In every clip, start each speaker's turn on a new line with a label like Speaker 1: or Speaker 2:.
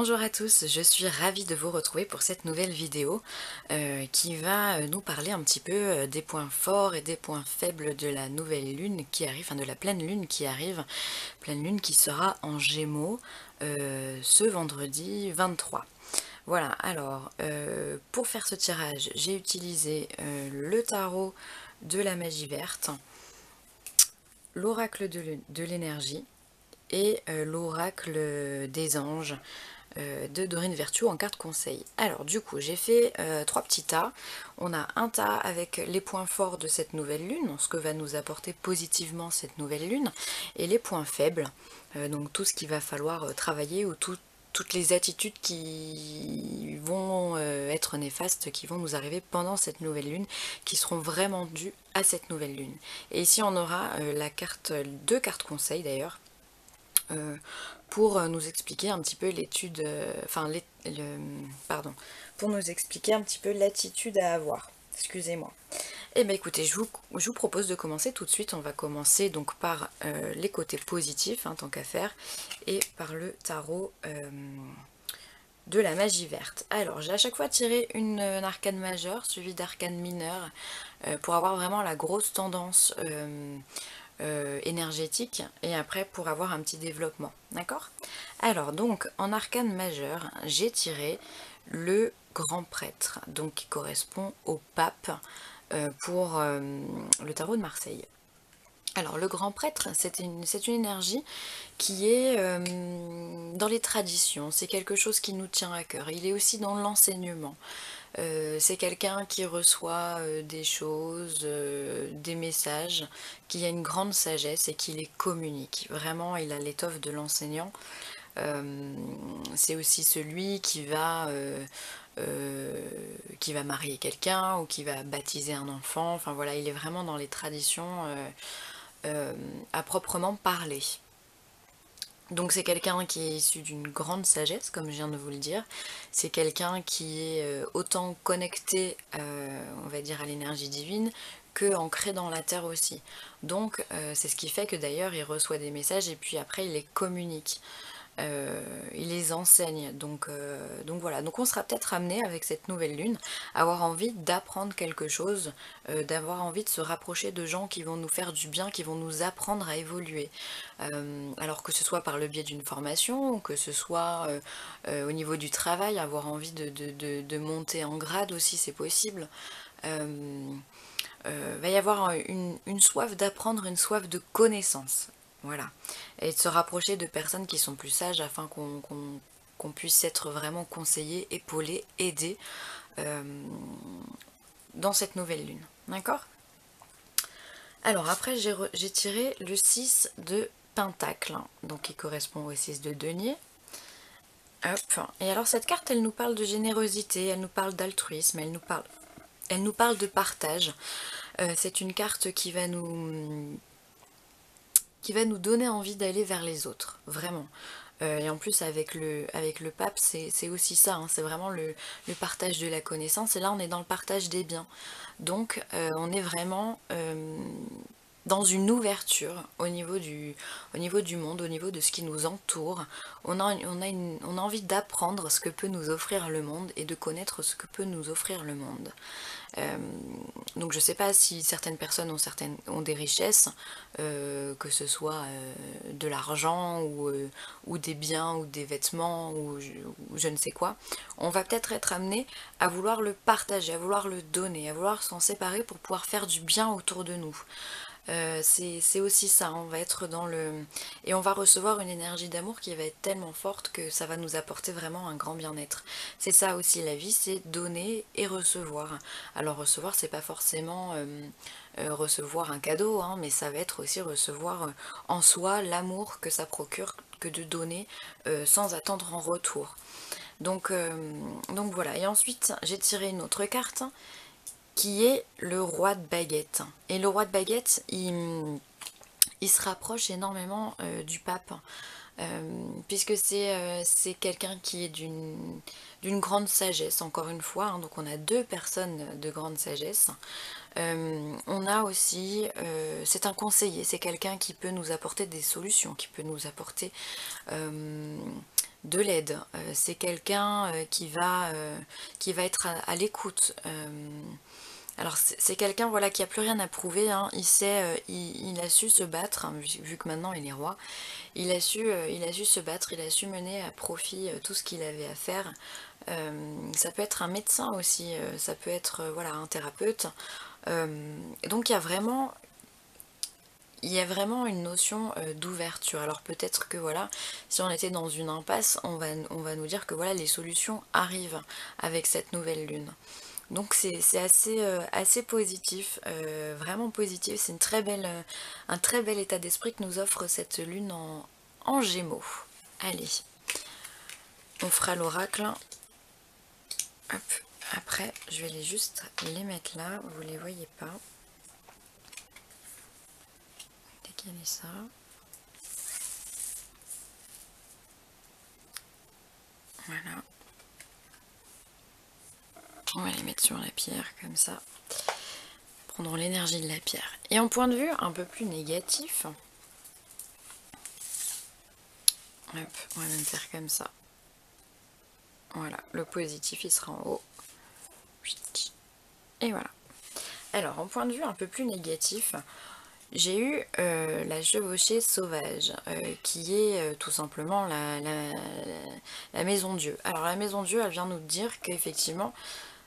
Speaker 1: Bonjour à tous, je suis ravie de vous retrouver pour cette nouvelle vidéo qui va nous parler un petit peu des points forts et des points faibles de la nouvelle lune qui arrive, enfin de la pleine lune qui arrive, pleine lune qui sera en Gémeaux ce vendredi 23. Voilà, alors pour faire ce tirage, j'ai utilisé le tarot de la magie verte, l'oracle de l'énergie et l'oracle des anges de Dorine Virtue en carte conseil. Alors du coup j'ai fait trois petits tas. On a un tas avec les points forts de cette nouvelle lune, ce que va nous apporter positivement cette nouvelle lune, et les points faibles, donc tout ce qu'il va falloir travailler ou toutes les attitudes qui vont être néfastes, qui vont nous arriver pendant cette nouvelle lune, qui seront vraiment dues à cette nouvelle lune. Et ici on aura deux cartes conseils d'ailleurs, euh, pour nous expliquer un petit peu l'étude, pardon, pour nous expliquer un petit peu l'attitude à avoir. Excusez-moi. Eh bien écoutez, je vous propose de commencer tout de suite. On va commencer donc par les côtés positifs, tant qu'à faire, et par le tarot de la magie verte. Alors j'ai à chaque fois tiré une arcane majeure suivie d'arcane mineure pour avoir vraiment la grosse tendance énergétique et après pour avoir un petit développement, d'accord? Alors donc en arcane majeur, j'ai tiré le grand prêtre, donc qui correspond au pape pour le tarot de Marseille. Alors le grand prêtre, c'est une énergie qui est dans les traditions, c'est quelque chose qui nous tient à cœur. Il est aussi dans l'enseignement. C'est quelqu'un qui reçoit des choses, des messages, qui a une grande sagesse et qui les communique. Vraiment, il a l'étoffe de l'enseignant. C'est aussi celui qui va marier quelqu'un ou qui va baptiser un enfant. Enfin voilà, il est vraiment dans les traditions à proprement parler. Donc c'est quelqu'un qui est issu d'une grande sagesse, comme je viens de vous le dire. C'est quelqu'un qui est autant connecté, on va dire, à l'énergie divine, que ancré dans la terre aussi. Donc c'est ce qui fait que d'ailleurs il reçoit des messages et puis après il les communique. Il les enseigne, donc voilà, donc on sera peut-être amené avec cette nouvelle lune à avoir envie d'apprendre quelque chose, d'avoir envie de se rapprocher de gens qui vont nous faire du bien, qui vont nous apprendre à évoluer. Alors que ce soit par le biais d'une formation, ou que ce soit au niveau du travail, avoir envie de monter en grade aussi, c'est possible. Va y avoir une soif d'apprendre, une soif de connaissance. Voilà. Et de se rapprocher de personnes qui sont plus sages afin qu'on puisse être vraiment conseillé, épaulé, aidé dans cette nouvelle lune. D'accord? Alors après j'ai tiré le 6 de Pentacle, donc qui correspond au 6 de Denier. Hop. Et alors cette carte elle nous parle de générosité, elle nous parle d'altruisme, elle nous parle de partage. C'est une carte qui va nous donner envie d'aller vers les autres, vraiment. Et en plus avec le pape, c'est aussi ça, c'est vraiment le partage de la connaissance, et là on est dans le partage des biens. Donc on est vraiment dans une ouverture au niveau du monde, au niveau de ce qui nous entoure. On a envie d'apprendre ce que peut nous offrir le monde et de connaître ce que peut nous offrir le monde. Euh, donc je ne sais pas si certaines personnes ont des richesses, que ce soit de l'argent ou des biens ou des vêtements ou je ne sais quoi. On va peut-être être amené à vouloir le partager, à vouloir le donner, à vouloir s'en séparer pour pouvoir faire du bien autour de nous. C'est aussi ça, on va être dans le... Et on va recevoir une énergie d'amour qui va être tellement forte que ça va nous apporter vraiment un grand bien-être. C'est ça aussi la vie, c'est donner et recevoir. Alors recevoir, c'est pas forcément recevoir un cadeau, mais ça va être aussi recevoir en soi l'amour que ça procure que de donner sans attendre en retour. Donc voilà, et ensuite j'ai tiré une autre carte qui est le roi de baguette. Et le roi de baguette, il se rapproche énormément du pape, puisque c'est quelqu'un qui est d'une grande sagesse, encore une fois, donc on a deux personnes de grande sagesse. On a aussi, c'est un conseiller, c'est quelqu'un qui peut nous apporter des solutions, qui peut nous apporter de l'aide, c'est quelqu'un qui va être à l'écoute. Alors c'est quelqu'un voilà, qui a plus rien à prouver, hein. Il a su se battre, hein, vu que maintenant il est roi, il a su se battre, il a su mener à profit tout ce qu'il avait à faire. Ça peut être un médecin aussi, ça peut être voilà, un thérapeute. Donc il y a vraiment une notion d'ouverture. Alors peut-être que voilà, si on était dans une impasse, on va nous dire que voilà, les solutions arrivent avec cette nouvelle lune. Donc c'est assez, assez positif, vraiment positif. C'est un très bel état d'esprit que nous offre cette lune en Gémeaux. Allez, on fera l'oracle. Hop. Après, je vais juste les mettre là, vous les voyez pas. Décaler ça. Voilà. On va les mettre sur la pierre comme ça. Prendrons l'énergie de la pierre. Et en point de vue un peu plus négatif, hop, on va même faire comme ça. Voilà, le positif il sera en haut. Et voilà. Alors en point de vue un peu plus négatif, j'ai eu la chevauchée sauvage, qui est tout simplement la maison Dieu. Alors la maison Dieu, elle vient nous dire qu'effectivement,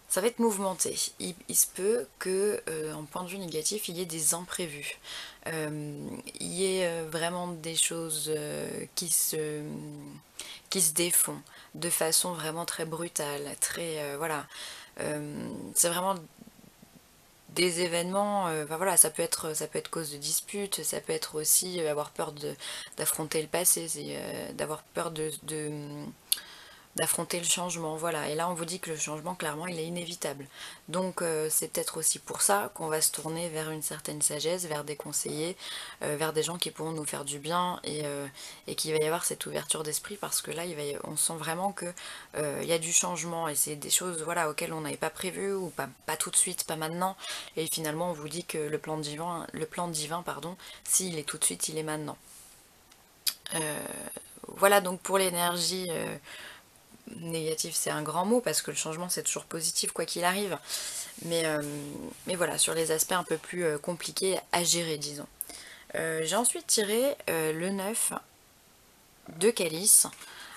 Speaker 1: ça va être mouvementé. Il se peut que, en point de vue négatif, il y ait des imprévus. Il y ait vraiment des choses qui se défont de façon vraiment très brutale, très voilà. C'est vraiment des événements, enfin voilà, ça peut être cause de disputes, ça peut être aussi avoir peur d'affronter le passé, d'avoir peur d'affronter le changement, voilà. Et là on vous dit que le changement clairement il est inévitable. Donc c'est peut-être aussi pour ça qu'on va se tourner vers une certaine sagesse, vers des conseillers, vers des gens qui pourront nous faire du bien et qu'il va y avoir cette ouverture d'esprit parce que là on sent vraiment que il y a du changement et c'est des choses voilà, auxquelles on n'avait pas prévu ou pas tout de suite, pas maintenant. Et finalement on vous dit que le plan divin pardon, s'il est tout de suite, il est maintenant. Voilà donc pour l'énergie négatif c'est un grand mot parce que le changement c'est toujours positif quoi qu'il arrive, mais voilà, sur les aspects un peu plus compliqués à gérer disons. J'ai ensuite tiré le 9 de calice.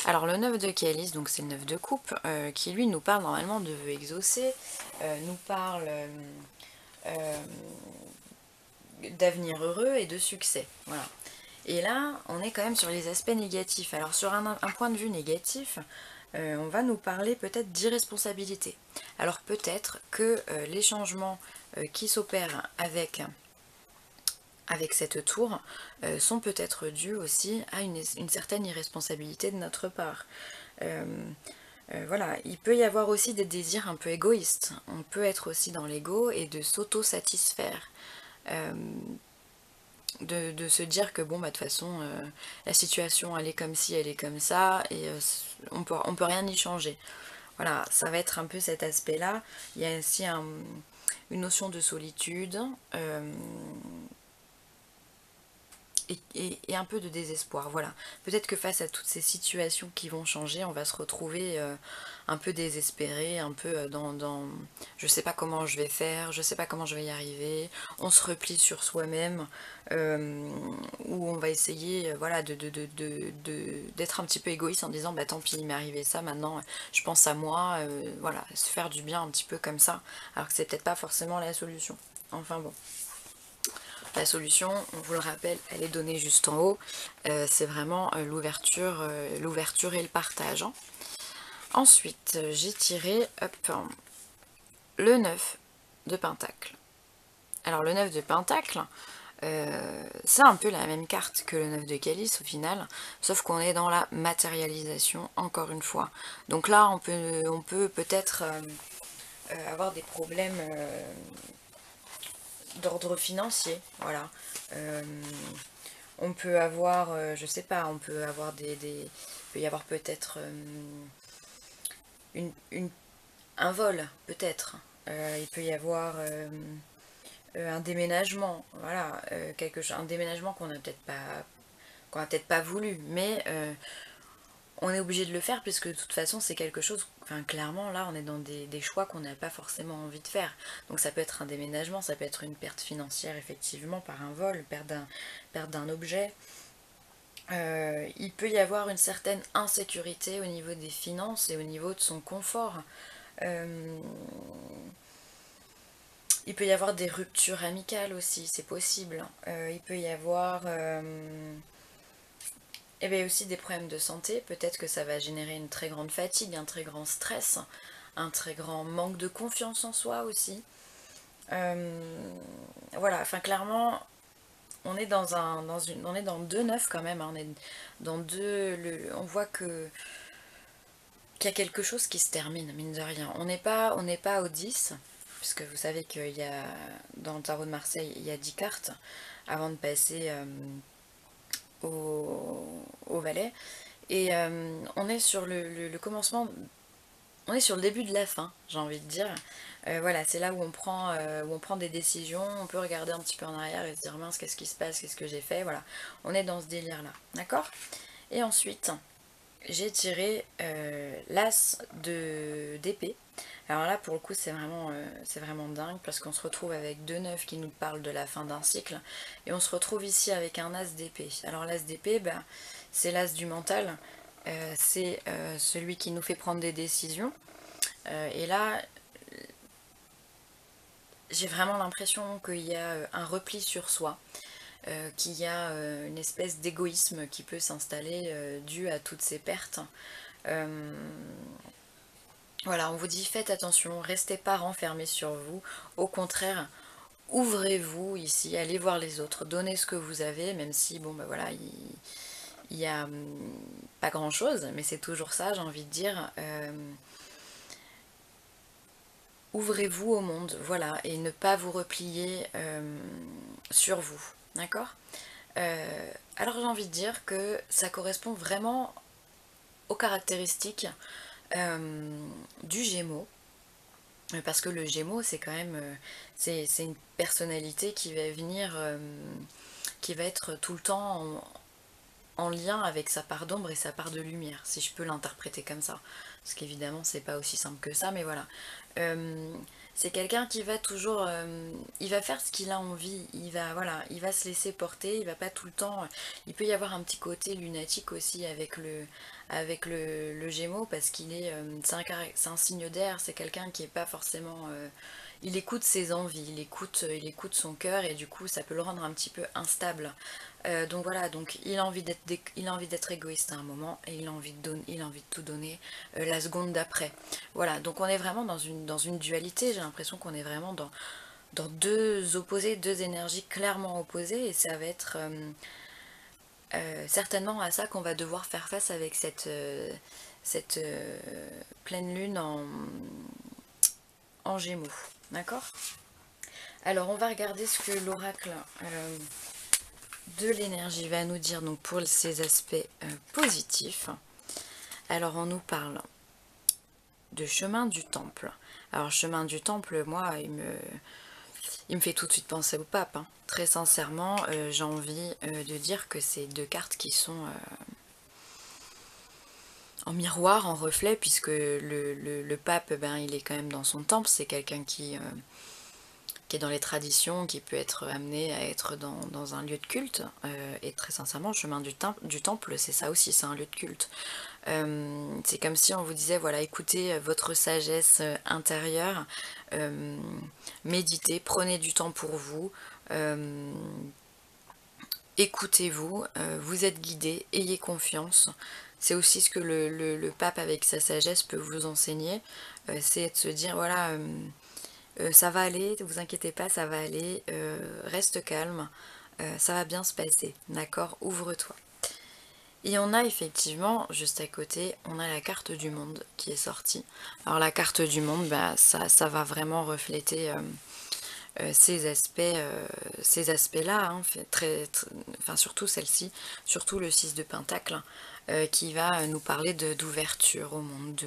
Speaker 1: Alors le 9 de calice, donc c'est le 9 de coupe, qui lui nous parle normalement de vœux exaucés, nous parle d'avenir heureux et de succès, voilà. Et là, on est quand même sur les aspects négatifs. Alors sur un point de vue négatif, on va nous parler peut-être d'irresponsabilité. Alors peut-être que les changements qui s'opèrent avec cette tour sont peut-être dus aussi à une certaine irresponsabilité de notre part. Voilà, il peut y avoir aussi des désirs un peu égoïstes. On peut être aussi dans l'ego et de s'auto-satisfaire. De se dire que bon bah de toute façon la situation elle est comme ci, elle est comme ça et on peut rien y changer. Voilà, ça va être un peu cet aspect là. Il y a aussi une notion de solitude et un peu de désespoir. Voilà, peut-être que face à toutes ces situations qui vont changer, on va se retrouver un peu désespéré, un peu dans je sais pas comment je vais faire, je sais pas comment je vais y arriver. On se replie sur soi-même, où on va essayer voilà, d'être un petit peu égoïste en disant bah tant pis il m'est arrivé ça, maintenant je pense à moi, voilà, se faire du bien un petit peu comme ça, alors que c'est peut-être pas forcément la solution. Enfin bon. La solution, on vous le rappelle, elle est donnée juste en haut. C'est vraiment l'ouverture et le partage. Hein. Ensuite, j'ai tiré le 9 de Pentacle. Alors le 9 de Pentacle, c'est un peu la même carte que le 9 de Calice au final, sauf qu'on est dans la matérialisation, encore une fois. Donc là, on peut peut-être avoir des problèmes d'ordre financier, voilà. On peut avoir, je sais pas, on peut avoir il peut y avoir peut-être un vol, peut-être. Il peut y avoir un déménagement, voilà, un déménagement qu'on n'a peut-être pas voulu, mais on est obligé de le faire puisque de toute façon c'est quelque chose, enfin clairement là on est dans des choix qu'on n'a pas forcément envie de faire. Donc ça peut être un déménagement, ça peut être une perte financière effectivement par un vol, perte d'un objet. Il peut y avoir une certaine insécurité au niveau des finances et au niveau de son confort. Euh, il peut y avoir des ruptures amicales aussi, c'est possible. Il peut y avoir et bien aussi des problèmes de santé, peut-être que ça va générer une très grande fatigue, un très grand stress, un très grand manque de confiance en soi aussi. Voilà, enfin clairement, on est on est dans deux neufs quand même, hein, on est dans on voit que qu'il y a quelque chose qui se termine, mine de rien. On n'est pas au 10, puisque vous savez qu'il y a, dans le tarot de Marseille, il y a 10 cartes, avant de passer au valet. Et on est sur le commencement, on est sur le début de la fin, j'ai envie de dire. Voilà, c'est là où on prend des décisions, on peut regarder un petit peu en arrière et se dire mince, qu'est-ce qui se passe, qu'est-ce que j'ai fait, voilà. On est dans ce délire-là, d'accord? Et ensuite, j'ai tiré l'as d'épée. Alors là, pour le coup, c'est vraiment dingue parce qu'on se retrouve avec deux neufs qui nous parlent de la fin d'un cycle et on se retrouve ici avec un as d'épée. Alors l'as d'épée, bah, c'est l'as du mental, c'est celui qui nous fait prendre des décisions. Et là, j'ai vraiment l'impression qu'il y a un repli sur soi, qu'il y a une espèce d'égoïsme qui peut s'installer dû à toutes ces pertes. Euh, Voilà, on vous dit faites attention, restez pas renfermés sur vous. Au contraire, ouvrez-vous ici, allez voir les autres, donnez ce que vous avez, même si bon bah voilà, il y a pas grand chose, mais c'est toujours ça, j'ai envie de dire. Ouvrez-vous au monde, voilà, et ne pas vous replier sur vous, d'accord. Alors j'ai envie de dire que ça correspond vraiment aux caractéristiques du Gémeaux. Parce que le Gémeaux, c'est quand même c'est une personnalité qui va venir, qui va être tout le temps en lien avec sa part d'ombre et sa part de lumière, si je peux l'interpréter comme ça. Parce qu'évidemment, c'est pas aussi simple que ça, mais voilà. Euh, c'est quelqu'un qui va toujours, il va faire ce qu'il a envie, voilà, il va se laisser porter, il va pas tout le temps. Il peut y avoir un petit côté lunatique aussi avec le Gémeaux parce qu'il est, c'est un signe d'air, c'est quelqu'un qui est pas forcément, il écoute ses envies, il écoute son cœur et du coup ça peut le rendre un petit peu instable. Donc voilà, donc il a envie d'être égoïste à un moment et il a envie de tout donner la seconde d'après. Voilà, donc on est vraiment dans une dualité, j'ai l'impression qu'on est vraiment dans deux opposés, deux énergies clairement opposées et ça va être certainement à ça qu'on va devoir faire face avec cette pleine lune en Gémeaux. D'accord? Alors on va regarder ce que l'oracle de l'énergie va nous dire donc pour ces aspects positifs. Alors on nous parle de chemin du temple. Alors chemin du temple, moi, il me fait tout de suite penser au pape, hein. Très sincèrement, j'ai envie de dire que c'est deux cartes qui sont en miroir, en reflet, puisque le pape, ben, il est quand même dans son temple, c'est quelqu'un qui est dans les traditions, qui peut être amené à être dans un lieu de culte. Et très sincèrement, le chemin du temple, c'est ça aussi, c'est un lieu de culte. C'est comme si on vous disait, voilà, écoutez votre sagesse intérieure, méditez, prenez du temps pour vous, écoutez-vous, vous êtes guidé, ayez confiance. C'est aussi ce que le pape avec sa sagesse peut vous enseigner, c'est de se dire, voilà, ça va aller, ne vous inquiétez pas, ça va aller, reste calme, ça va bien se passer, d'accord, ouvre-toi. Et on a effectivement, juste à côté, on a la carte du monde qui est sortie. Alors la carte du monde, bah, ça va vraiment refléter ces aspects-là, hein, enfin surtout celle-ci, surtout le 6 de Pentacle, qui va nous parler d'ouverture au monde,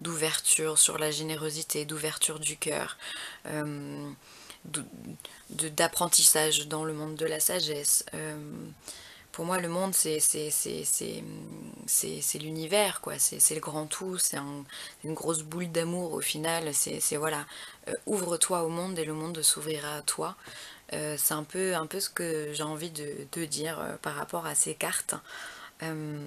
Speaker 1: d'ouverture sur la générosité, d'ouverture du cœur, euh, d'apprentissage dans le monde de la sagesse, pour moi le monde c'est l'univers quoi, c'est le grand tout, c'est une grosse boule d'amour au final, c'est voilà, ouvre-toi au monde et le monde s'ouvrira à toi. C'est un peu ce que j'ai envie de dire par rapport à ces cartes. Euh,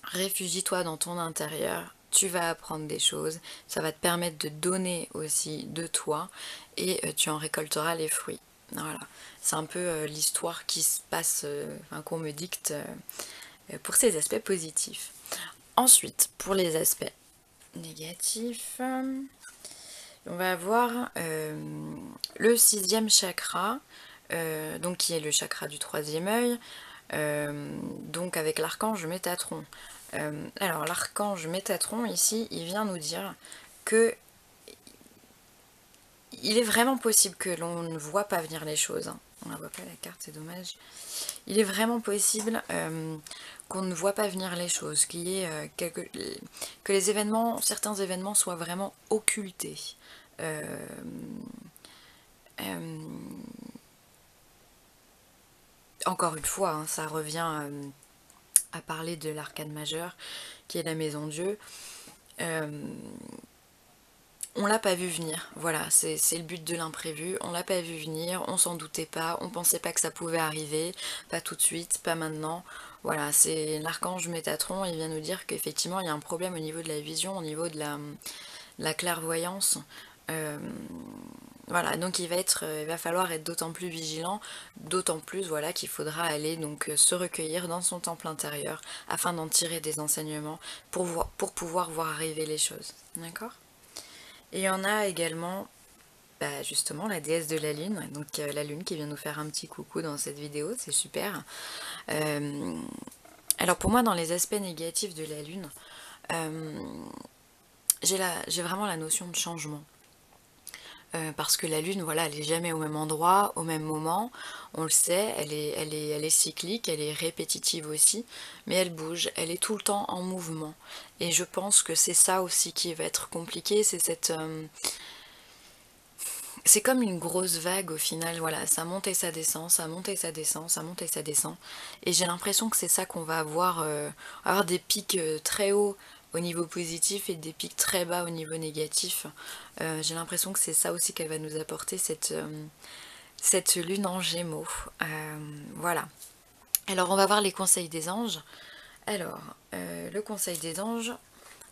Speaker 1: Réfugie-toi dans ton intérieur, tu vas apprendre des choses, ça va te permettre de donner aussi de toi et tu en récolteras les fruits. Voilà, c'est un peu l'histoire qui se passe, enfin, qu'on me dicte pour ces aspects positifs. Ensuite, pour les aspects négatifs, on va avoir le sixième chakra, donc qui est le chakra du troisième œil, donc avec l'archange Métatron. Alors l'archange Métatron ici, il vient nous dire que il est vraiment possible que l'on ne voit pas venir les choses, hein. On ne la voit pas la carte, c'est dommage. Il est vraiment possible qu'on ne voit pas venir les choses, qu'il y ait que les événements, certains événements soient vraiment occultés. Euh, euh, Encore une fois, hein, ça revient à parler de l'arcane majeure, qui est la maison Dieu. On l'a pas vu venir, voilà, c'est le but de l'imprévu, on l'a pas vu venir, on s'en doutait pas, on pensait pas que ça pouvait arriver, pas tout de suite, pas maintenant. Voilà, c'est l'archange Métatron, il vient nous dire qu'effectivement il y a un problème au niveau de la vision, au niveau de la clairvoyance. Euh, voilà, donc il va falloir être d'autant plus vigilant, d'autant plus voilà qu'il faudra aller donc se recueillir dans son temple intérieur afin d'en tirer des enseignements pour pouvoir voir arriver les choses. D'accord? Et il y en a également bah, justement la déesse de la lune, donc la lune qui vient nous faire un petit coucou dans cette vidéo, c'est super. Euh, alors pour moi dans les aspects négatifs de la lune, euh, j'ai vraiment la notion de changement. Parce que la lune, voilà, elle est jamais au même endroit, au même moment, on le sait, elle est cyclique, elle est répétitive aussi, mais elle bouge, elle est tout le temps en mouvement. Et je pense que c'est ça aussi qui va être compliqué, c'est c'est comme une grosse vague au final, voilà, ça monte et ça descend, ça monte et ça descend, ça monte et ça descend. Et j'ai l'impression que c'est ça qu'on va avoir des pics très hauts au niveau positif et des pics très bas au niveau négatif. J'ai l'impression que c'est ça aussi qu'elle va nous apporter, cette lune en gémeaux. Voilà. Alors on va voir les conseils des anges. Alors, le conseil des anges,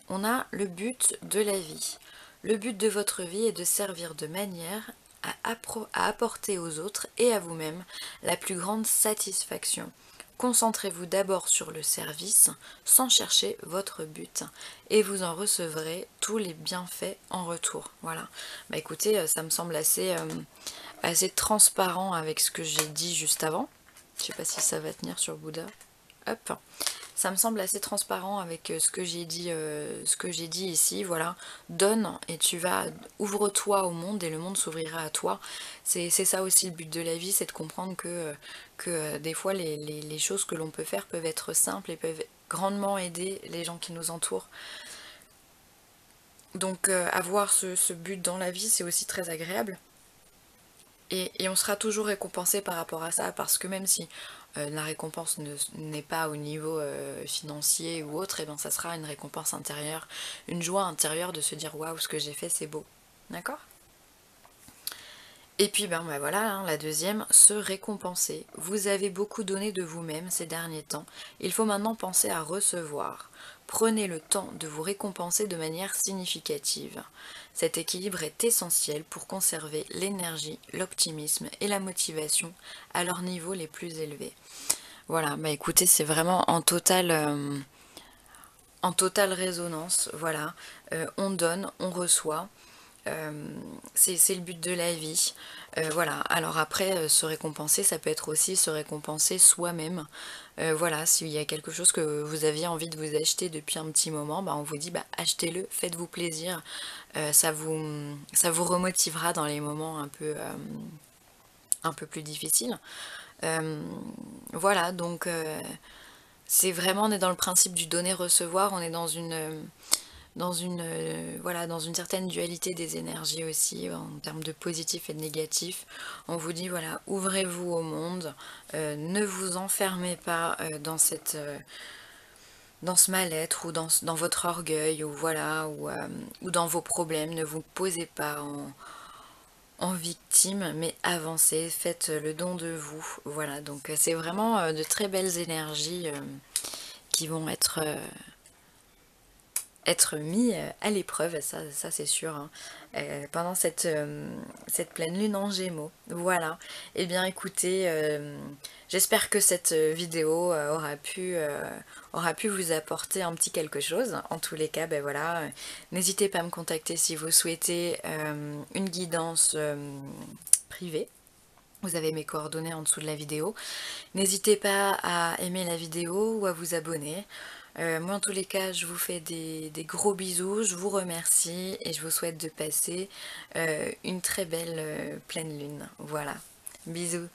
Speaker 1: on a le but de la vie. Le but de votre vie est de servir de manière à apporter aux autres et à vous-même la plus grande satisfaction. Concentrez-vous d'abord sur le service sans chercher votre but et vous en recevrez tous les bienfaits en retour. Voilà. Bah écoutez, ça me semble assez transparent avec ce que j'ai dit juste avant. Je sais pas si ça va tenir sur Bouddha. Hop. Ça me semble assez transparent avec ce que j'ai dit ici, voilà. Donne et ouvre-toi au monde et le monde s'ouvrira à toi. C'est ça aussi le but de la vie, c'est de comprendre que des fois les choses que l'on peut faire peuvent être simples et peuvent grandement aider les gens qui nous entourent. Donc avoir ce but dans la vie, c'est aussi très agréable. Et on sera toujours récompensé par rapport à ça, parce que même si la récompense n'est pas au niveau financier ou autre, et bien ça sera une récompense intérieure, une joie intérieure de se dire waouh, ce que j'ai fait c'est beau. D'accord? Et puis ben voilà, hein, la deuxième, se récompenser. Vous avez beaucoup donné de vous-même ces derniers temps. Il faut maintenant penser à recevoir. Prenez le temps de vous récompenser de manière significative. Cet équilibre est essentiel pour conserver l'énergie, l'optimisme et la motivation à leurs niveaux les plus élevés. Voilà, bah écoutez, c'est vraiment en totale résonance. Voilà, on donne, on reçoit. C'est le but de la vie. Voilà, alors après, se récompenser, ça peut être aussi se récompenser soi-même. Voilà, s'il y a quelque chose que vous aviez envie de vous acheter depuis un petit moment, bah, on vous dit bah, achetez-le, faites-vous plaisir. Ça vous remotivera dans les moments un peu plus difficiles. Euh, voilà, donc c'est vraiment, on est dans le principe du donner-recevoir, on est dans voilà, dans une certaine dualité des énergies aussi, en termes de positif et de négatif. On vous dit, voilà, ouvrez-vous au monde, ne vous enfermez pas dans ce mal-être ou dans votre orgueil, ou voilà, ou dans vos problèmes. Ne vous posez pas en victime, mais avancez, faites le don de vous. Voilà, donc c'est vraiment de très belles énergies qui vont être mis à l'épreuve, ça c'est sûr, hein, pendant cette pleine lune en Gémeaux. Voilà. Eh bien écoutez, j'espère que cette vidéo aura pu vous apporter un petit quelque chose. En tous les cas, ben voilà, n'hésitez pas à me contacter si vous souhaitez une guidance privée. Vous avez mes coordonnées en dessous de la vidéo. N'hésitez pas à aimer la vidéo ou à vous abonner. Moi en tous les cas je vous fais des gros bisous, je vous remercie et je vous souhaite de passer une très belle pleine lune. Voilà, bisous.